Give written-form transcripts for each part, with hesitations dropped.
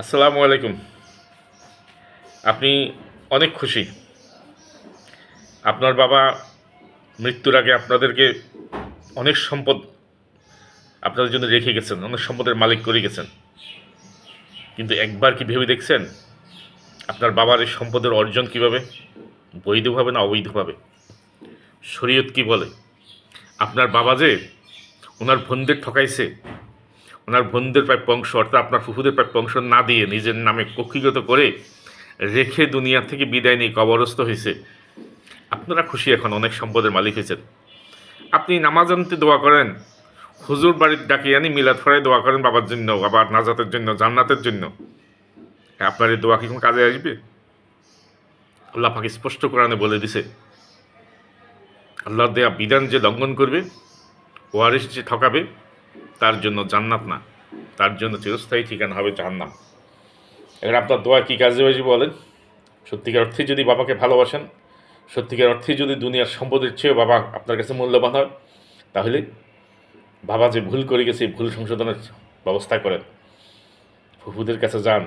আসসালামু আলাইকুম। আপনি অনেক খুশি। আপনার বাবা মৃত্যুর আগে আপনাদেরকে অনেক সম্পদ আপনাদের জন্য রেখে গেছেন, অনেক সম্পদের মালিক করে গেছেন। কিন্তু একবার কি ভেবে দেখছেন আপনার বাবার এই সম্পদের অর্জন কিভাবে? বৈধভাবে না অবৈধভাবে? শরীয়ত কি বলে? আপনার বাবা যে ওনার বোনদের ঠকাইছে, ওনার বোনদের প্রাপ্য অংশ অর্থাৎ আপনার ফুফুদের প্রাপ্য অংশ না দিয়ে নিজের নামে কক্ষিগত করে রেখে দুনিয়া থেকে বিদায় নিয়ে কবরস্থ হয়েছে। আপনারা খুশি, এখন অনেক সম্পদের মালিক হয়েছেন। আপনি নামাজ আনতে দোয়া করেন, হুজুর বাড়ির ডাকি আনি মিলাদ ফরায় দোয়া করেন বাবার জন্য, বাবার নাজাতের জন্য, জান্নাতের জন্য। আপনার এই দোয়া কি কোনো কাজে আসবে? আল্লাহ পাক স্পষ্ট কোরআনে বলে দিছে, আল্লাহর দেয়া বিধান যে লঙ্ঘন করবে, ওয়ারিস যে ঠকাবে, তার জন্য জান্নাত না, তার জন্য চিরস্থায়ী ঠিকানা হবে জাহান্নাম। এবার আপনার দোয়া কী কাজে আসবে বলেন? সত্যিকার অর্থে যদি বাবাকে ভালোবাসেন, সত্যিকার অর্থে যদি দুনিয়ার সম্পদের চেয়েও বাবা আপনার কাছে মূল্যবান হয়, তাহলে বাবা যে ভুল করে গেছে এই ভুল সংশোধনের ব্যবস্থা করেন। ফুফুদের কাছে যান,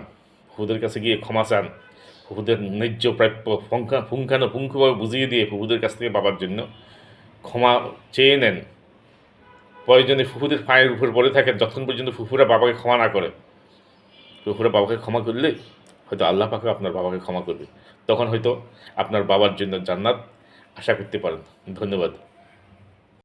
ফুফুদের কাছে গিয়ে ক্ষমা চান, ফুফুদের ন্যায্য প্রাপ্য পুঙ্খানুপুঙ্খভাবে বুঝিয়ে দিয়ে ফুফুদের কাছ থেকে বাবার জন্য ক্ষমা চেয়ে নেন। প্রয়োজনে ফুফুদের পায়ের উপর পড়ে থাকেন যতক্ষণ পর্যন্ত ফুফুরা বাবাকে ক্ষমা না করে। ফুফুরা বাবাকে ক্ষমা করলে হয়তো আল্লাহ পাকও আপনার বাবাকে ক্ষমা করবে। তখন হয়তো আপনার বাবার জন্য জান্নাত আশা করতে পারেন। ধন্যবাদ।